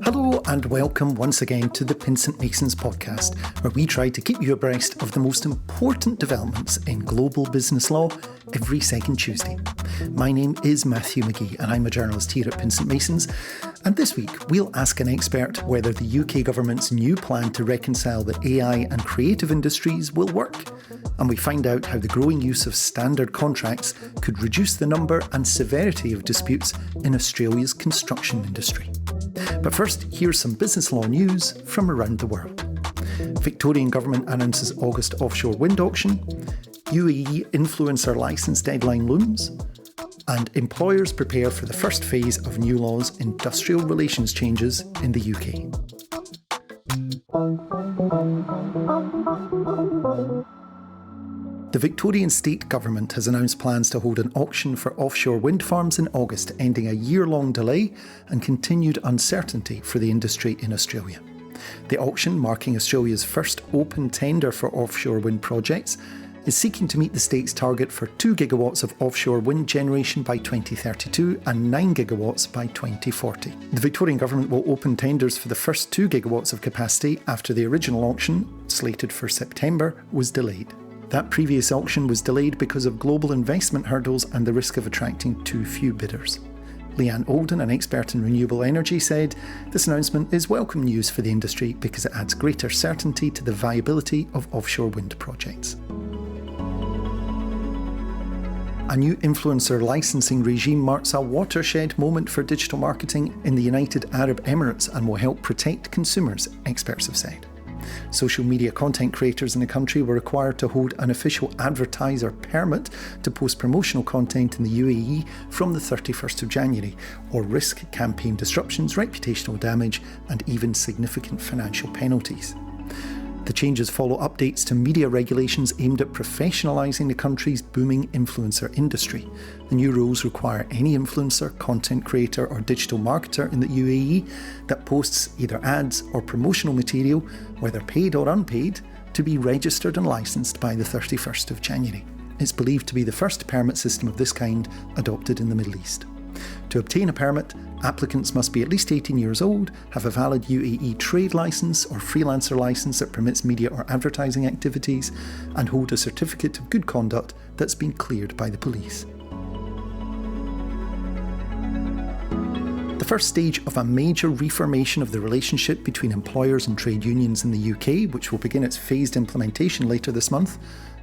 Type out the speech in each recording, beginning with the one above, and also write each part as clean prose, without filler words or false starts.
Hello and welcome once again to the Pinsent Masons podcast, where we try to keep you abreast of the most important developments in global business law every second Tuesday. My name is Matthew McGee and I'm a journalist here at Pinsent Masons, and this week we'll ask an expert whether the UK government's new plan to reconcile the AI and creative industries will work, and we find out how the growing use of standard contracts could reduce the number and severity of disputes in Australia's construction industry. But first, here's some business law news from around the world. Victorian government announces August offshore wind auction, UAE influencer licence deadline looms, and employers prepare for the first phase of new law's industrial relations changes in the UK. The Victorian state government has announced plans to hold an auction for offshore wind farms in August, ending a year-long delay and continued uncertainty for the industry in Australia. The auction, marking Australia's first open tender for offshore wind projects, is seeking to meet the state's target for 2 gigawatts of offshore wind generation by 2032 and 9 gigawatts by 2040. The Victorian government will open tenders for the first 2 gigawatts of capacity after the original auction, slated for September, was delayed. That previous auction was delayed because of global investment hurdles and the risk of attracting too few bidders. Leanne Olden, an expert in renewable energy, said, "This announcement is welcome news for the industry because it adds greater certainty to the viability of offshore wind projects." A new influencer licensing regime marks a watershed moment for digital marketing in the United Arab Emirates and will help protect consumers, experts have said. Social media content creators in the country were required to hold an official advertiser permit to post promotional content in the UAE from the 31st of January, or risk campaign disruptions, reputational damage, and even significant financial penalties. The changes follow updates to media regulations aimed at professionalising the country's booming influencer industry. The new rules require any influencer, content creator or digital marketer in the UAE that posts either ads or promotional material, whether paid or unpaid, to be registered and licensed by the 31st of January. It's believed to be the first permit system of this kind adopted in the Middle East. To obtain a permit, applicants must be at least 18 years old, have a valid UAE trade licence or freelancer licence that permits media or advertising activities, and hold a certificate of good conduct that's been cleared by the police. The first stage of a major reformation of the relationship between employers and trade unions in the UK, which will begin its phased implementation later this month,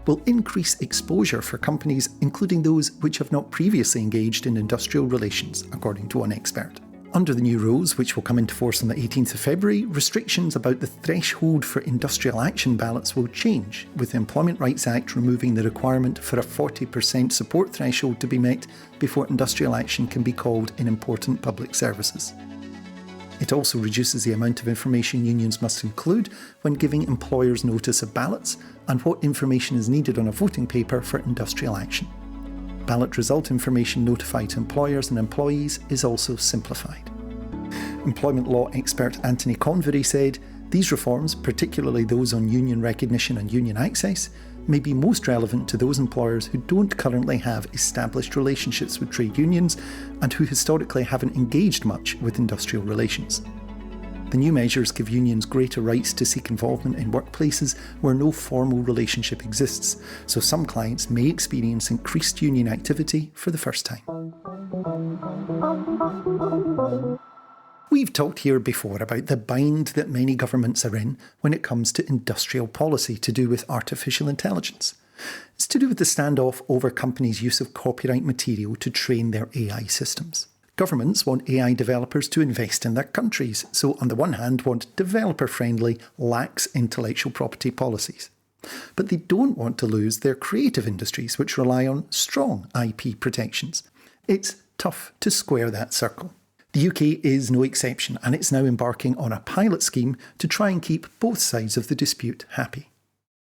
will increase exposure for companies, including those which have not previously engaged in industrial relations, according to one expert. Under the new rules, which will come into force on the 18th of February, restrictions about the threshold for industrial action ballots will change, with the Employment Rights Act removing the requirement for a 40% support threshold to be met before industrial action can be called in important public services. It also reduces the amount of information unions must include when giving employers notice of ballots and what information is needed on a voting paper for industrial action. Ballot result information notified to employers and employees is also simplified. Employment law expert Anthony Convery said, "These reforms, particularly those on union recognition and union access, may be most relevant to those employers who don't currently have established relationships with trade unions and who historically haven't engaged much with industrial relations." The new measures give unions greater rights to seek involvement in workplaces where no formal relationship exists, so some clients may experience increased union activity for the first time. We've talked here before about the bind that many governments are in when it comes to industrial policy to do with artificial intelligence. It's to do with the standoff over companies' use of copyright material to train their AI systems. Governments want AI developers to invest in their countries, so on the one hand want developer-friendly, lax intellectual property policies. But they don't want to lose their creative industries, which rely on strong IP protections. It's tough to square that circle. The UK is no exception, and it's now embarking on a pilot scheme to try and keep both sides of the dispute happy.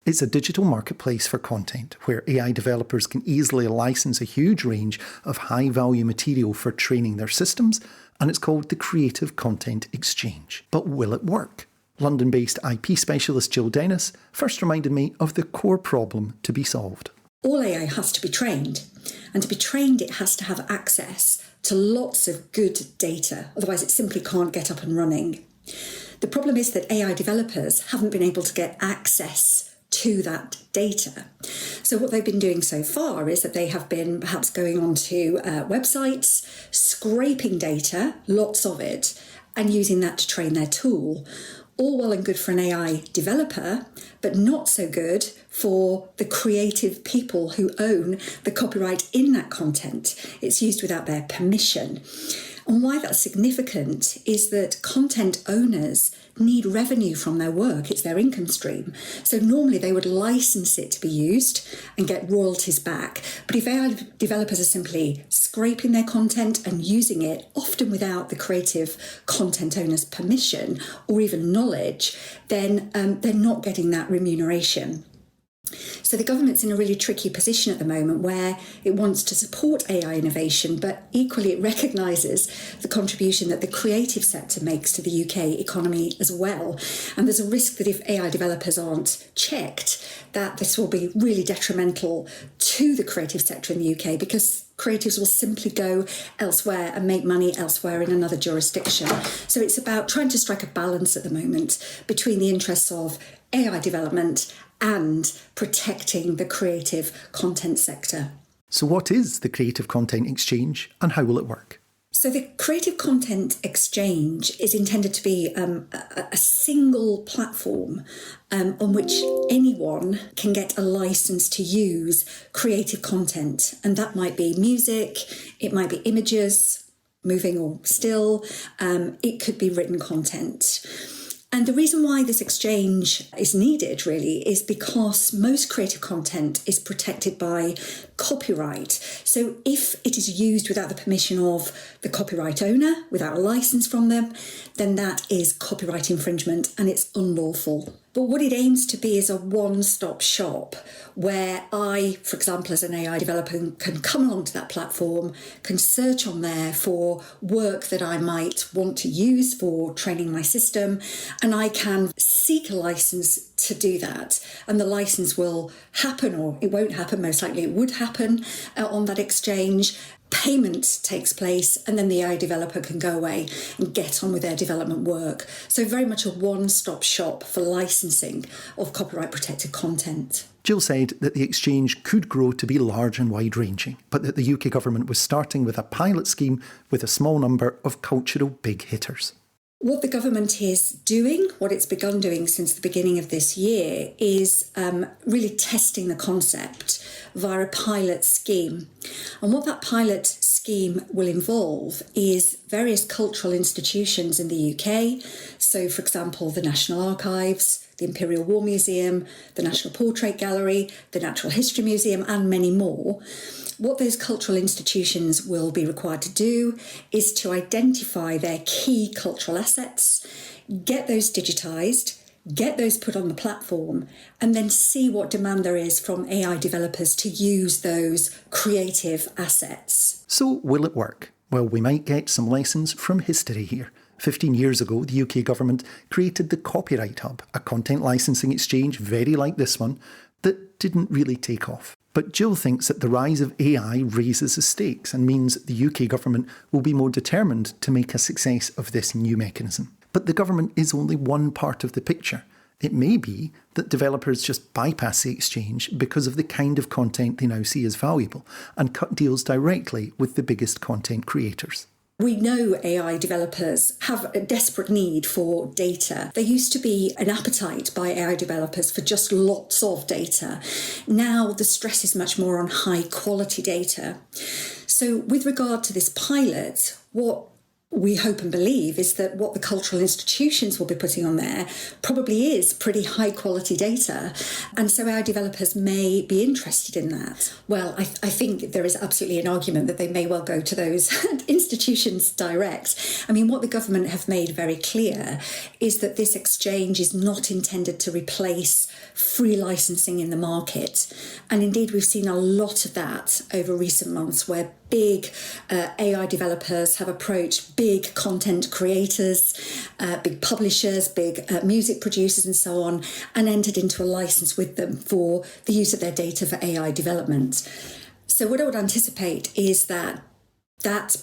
It's a digital marketplace for content, where AI developers can easily license a huge range of high-value material for training their systems, and it's called the Creative Content Exchange. But will it work? London-based IP specialist Jill Dennis first reminded me of the core problem to be solved. All AI has to be trained. And to be trained, it has to have access to lots of good data. Otherwise, it simply can't get up and running. The problem is that AI developers haven't been able to get access to that data. So what they've been doing so far is that they have been perhaps going onto websites, scraping data, lots of it, and using that to train their tool. All well and good for an AI developer, but not so good for the creative people who own the copyright in that content. It's used without their permission. And why that's significant is that content owners need revenue from their work. It's their income stream. So normally they would license it to be used and get royalties back. But if AI developers are simply scraping their content and using it, often without the creative content owner's permission or even knowledge, then they're not getting that remuneration. So the government's in a really tricky position at the moment where it wants to support AI innovation, but equally it recognises the contribution that the creative sector makes to the UK economy as well. And there's a risk that if AI developers aren't checked, that this will be really detrimental to the creative sector in the UK, because creatives will simply go elsewhere and make money elsewhere in another jurisdiction. So it's about trying to strike a balance at the moment between the interests of AI development and protecting the creative content sector. So what is the Creative Content Exchange and how will it work? So the Creative Content Exchange is intended to be a single platform on which anyone can get a license to use creative content. And that might be music, it might be images, moving or still, it could be written content. And the reason why this exchange is needed, really, is because most creative content is protected by copyright. So if it is used without the permission of the copyright owner, without a license from them, then that is copyright infringement and it's unlawful. But what it aims to be is a one-stop shop where I, for example, as an AI developer, can come along to that platform, can search on there for work that I might want to use for training my system, and I can seek a license to do that. And the license will happen, or it won't happen, most likely it would happen on that exchange. Payment takes place, and then the AI developer can go away and get on with their development work. So very much a one-stop shop for licensing of copyright-protected content. Jill said that the exchange could grow to be large and wide-ranging, but that the UK government was starting with a pilot scheme with a small number of cultural big hitters. What the government is doing, what it's begun doing since the beginning of this year, is really testing the concept via a pilot scheme. And what that pilot scheme will involve is various cultural institutions in the UK. So, for example, the National Archives, the Imperial War Museum, the National Portrait Gallery, the Natural History Museum, and many more. What those cultural institutions will be required to do is to identify their key cultural assets, get those digitised, get those put on the platform, and then see what demand there is from AI developers to use those creative assets. So will it work? Well, we might get some lessons from history here. 15 years ago, the UK government created the Copyright Hub, a content licensing exchange very like this one, that didn't really take off. But Jill thinks that the rise of AI raises the stakes and means the UK government will be more determined to make a success of this new mechanism. But the government is only one part of the picture. It may be that developers just bypass the exchange because of the kind of content they now see as valuable and cut deals directly with the biggest content creators. We know AI developers have a desperate need for data. There used to be an appetite by AI developers for just lots of data. Now the stress is much more on high quality data. So with regard to this pilot, what we hope and believe is that what the cultural institutions will be putting on there probably is pretty high quality data. And so our developers may be interested in that. Well, I think there is absolutely an argument that they may well go to those institutions direct. I mean, what the government have made very clear is that this exchange is not intended to replace free licensing in the market. And indeed, we've seen a lot of that over recent months where big AI developers have approached big content creators big publishers, big music producers and so on, and entered into a license with them for the use of their data for AI development. So what I would anticipate is that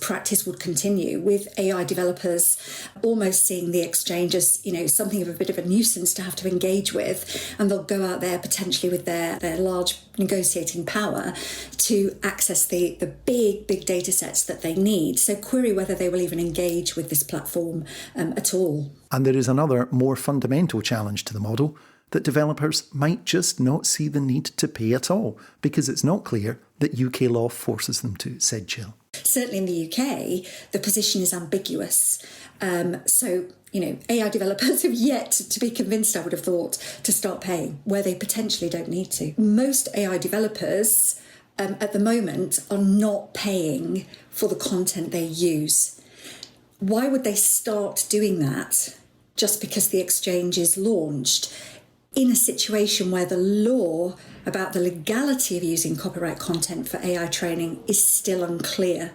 practice would continue, with AI developers almost seeing the exchange as, something of a bit of a nuisance to have to engage with, and they'll go out there potentially with their large negotiating power to access the big data sets that they need. So query whether they will even engage with this platform at all. And there is another more fundamental challenge to the model, that developers might just not see the need to pay at all, because it's not clear that UK law forces them to, said Jill. Certainly in the UK, the position is ambiguous. So AI developers have yet to be convinced, I would have thought, to start paying where they potentially don't need to. Most AI developers at the moment are not paying for the content they use. Why would they start doing that just because the exchange is launched in a situation where the law about the legality of using copyright content for AI training is still unclear?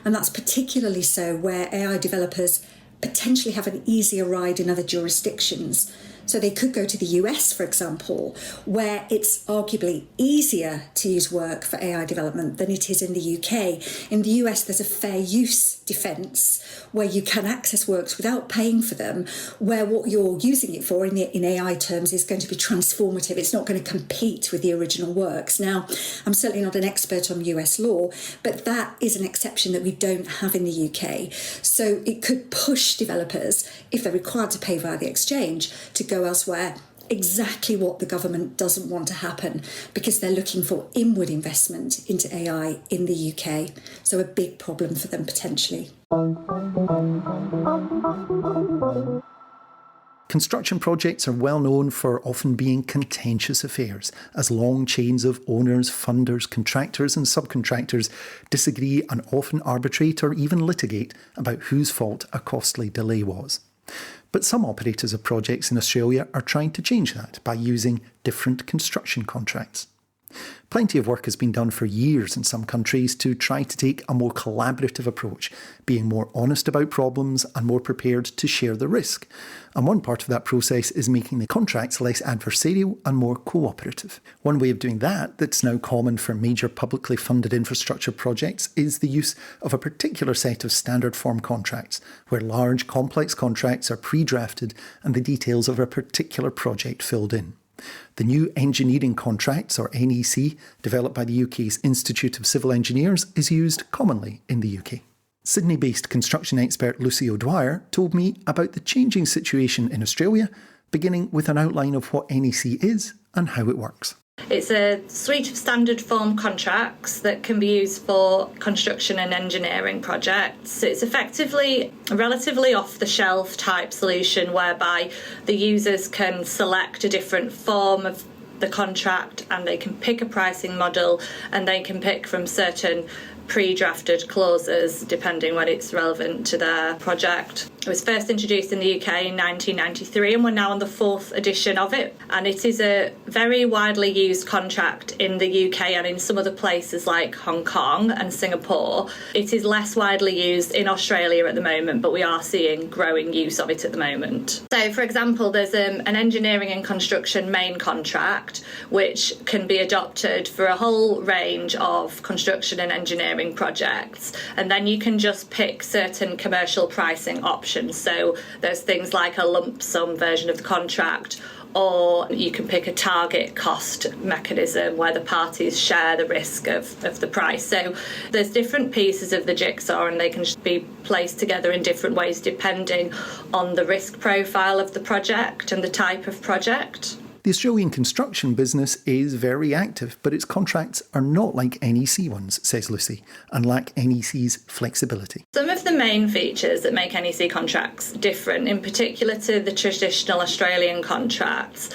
And that's particularly so where AI developers potentially have an easier ride in other jurisdictions. So they could go to the US, for example, where it's arguably easier to use work for AI development than it is in the UK. In the US, there's a fair use defence where you can access works without paying for them, where what you're using it for in AI terms is going to be transformative. It's not going to compete with the original works. Now, I'm certainly not an expert on US law, but that is an exception that we don't have in the UK. So it could push developers, if they're required to pay via the exchange, to go elsewhere. Exactly what the government doesn't want to happen, because they're looking for inward investment into AI in the UK. So a big problem for them potentially. Construction projects are well known for often being contentious affairs, as long chains of owners, funders, contractors and subcontractors disagree and often arbitrate or even litigate about whose fault a costly delay was. But some operators of projects in Australia are trying to change that by using different construction contracts. Plenty of work has been done for years in some countries to try to take a more collaborative approach, being more honest about problems and more prepared to share the risk. And one part of that process is making the contracts less adversarial and more cooperative. One way of doing that that's now common for major publicly funded infrastructure projects is the use of a particular set of standard form contracts, where large complex contracts are pre-drafted and the details of a particular project filled in. The new Engineering Contracts, or NEC, developed by the UK's Institute of Civil Engineers, is used commonly in the UK. Sydney-based construction expert Lucy O'Dwyer told me about the changing situation in Australia, beginning with an outline of what NEC is and how it works. It's a suite of standard form contracts that can be used for construction and engineering projects. It's effectively a relatively off-the-shelf type solution whereby the users can select a different form of the contract and they can pick a pricing model and they can pick from certain pre-drafted clauses depending when it's relevant to their project. It was first introduced in the UK in 1993 and we're now on the 4th edition of it, and it is a very widely used contract in the UK and in some other places like Hong Kong and Singapore. It is less widely used in Australia at the moment, but we are seeing growing use of it at the moment. So for example, there's an engineering and construction main contract which can be adopted for a whole range of construction and engineering projects, and then you can just pick certain commercial pricing options. So there's things like a lump sum version of the contract, or you can pick a target cost mechanism where the parties share the risk of the price. So there's different pieces of the jigsaw and they can be placed together in different ways depending on the risk profile of the project and the type of project. The Australian construction business is very active, but its contracts are not like NEC ones, says Lucy, and lack NEC's flexibility. Some of the main features that make NEC contracts different, in particular to the traditional Australian contracts,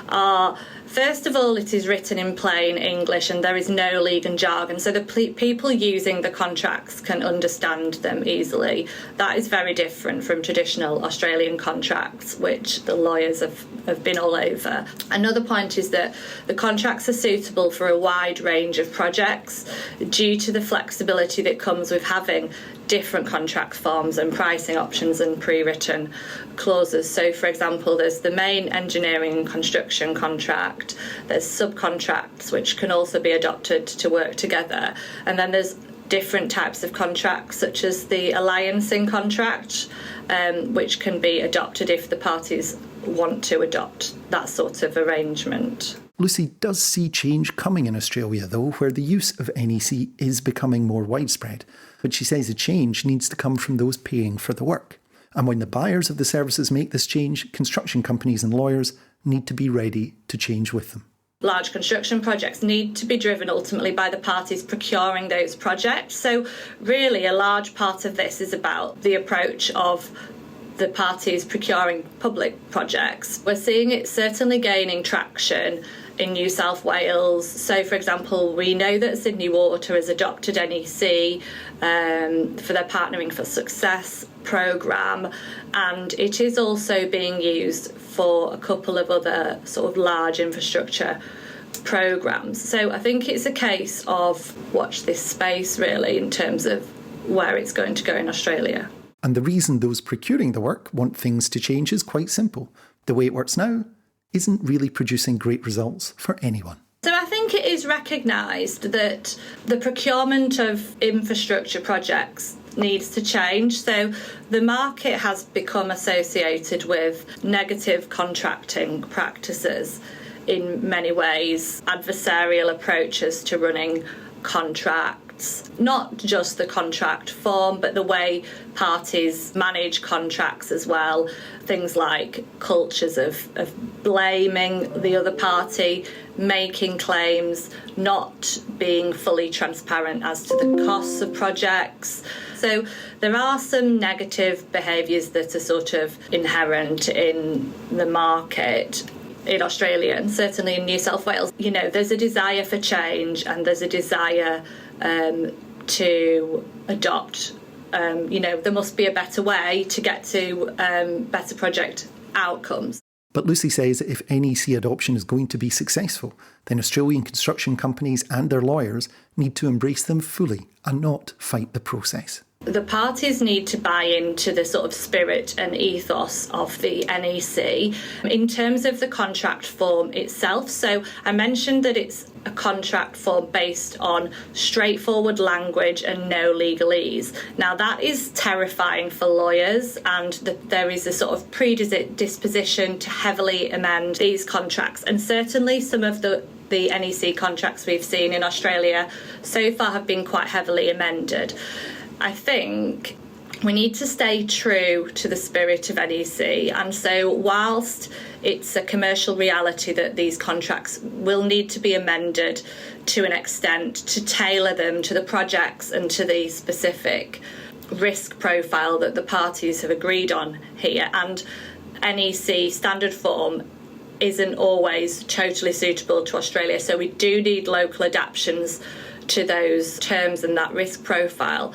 are first of all, it is written in plain English and there is no legal jargon, so the people using the contracts can understand them easily. That is very different from traditional Australian contracts, which the lawyers have been all over. Another point is that the contracts are suitable for a wide range of projects due to the flexibility that comes with having different contract forms and pricing options and pre-written clauses. So, for example, there's the main engineering and construction contract, there's subcontracts which can also be adopted to work together, and then there's different types of contracts such as the alliancing contract, which can be adopted if the parties want to adopt that sort of arrangement. Lucy does see change coming in Australia, though, where the use of NEC is becoming more widespread. But she says the change needs to come from those paying for the work. And when the buyers of the services make this change, construction companies and lawyers need to be ready to change with them. Large construction projects need to be driven ultimately by the parties procuring those projects. So really a large part of this is about the approach of the parties procuring public projects. We're seeing it certainly gaining traction in New South Wales. So, for example, we know that Sydney Water has adopted NEC for their Partnering for Success programme, and it is also being used for a couple of other sort of large infrastructure programmes. So I think it's a case of watch this space, really, in terms of where it's going to go in Australia. And the reason those procuring the work want things to change is quite simple. The way it works now isn't really producing great results for anyone. So I think it is recognised that the procurement of infrastructure projects needs to change. So the market has become associated with negative contracting practices in many ways, adversarial approaches to running contracts, not just the contract form, but the way parties manage contracts as well. Things like cultures of blaming the other party, making claims, not being fully transparent as to the costs of projects. So there are some negative behaviours that are sort of inherent in the market in Australia and certainly in New South Wales. You know, there's a desire for change and there's a desire to adopt. There must be a better way to get to better project outcomes. But Lucy says that if NEC adoption is going to be successful, then Australian construction companies and their lawyers need to embrace them fully and not fight the process. The parties need to buy into the sort of spirit and ethos of the NEC in terms of the contract form itself. So I mentioned that it's a contract form based on straightforward language and no legalese. Now that is terrifying for lawyers, and there is a sort of predisposition to heavily amend these contracts, and certainly some of the NEC contracts we've seen in Australia so far have been quite heavily amended. I think we need to stay true to the spirit of NEC, and so whilst it's a commercial reality that these contracts will need to be amended to an extent to tailor them to the projects and to the specific risk profile that the parties have agreed on here, and NEC standard form isn't always totally suitable to Australia, so we do need local adaptations to those terms and that risk profile.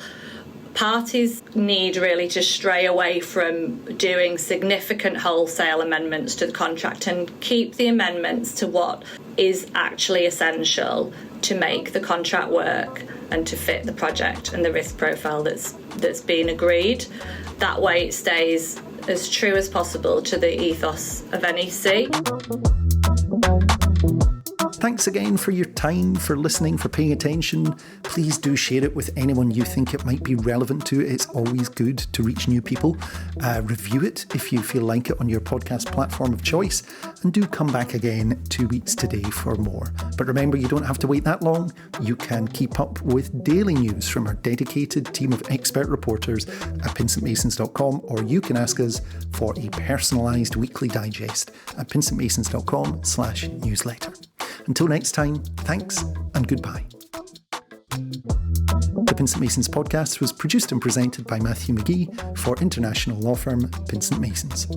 Parties need really to stray away from doing significant wholesale amendments to the contract and keep the amendments to what is actually essential to make the contract work and to fit the project and the risk profile that's been agreed. That way it stays as true as possible to the ethos of NEC. Thanks again for your time, for listening, for paying attention. Please do share it with anyone you think it might be relevant to. It's always good to reach new people. Review it if you feel like it on your podcast platform of choice. And do come back again 2 weeks today for more. But remember, you don't have to wait that long. You can keep up with daily news from our dedicated team of expert reporters at pincentmasons.com, or you can ask us for a personalised weekly digest at pincentmasons.com/newsletter. Until next time, thanks and goodbye. The Pincent Masons podcast was produced and presented by Matthew McGee for international law firm Pincent Masons.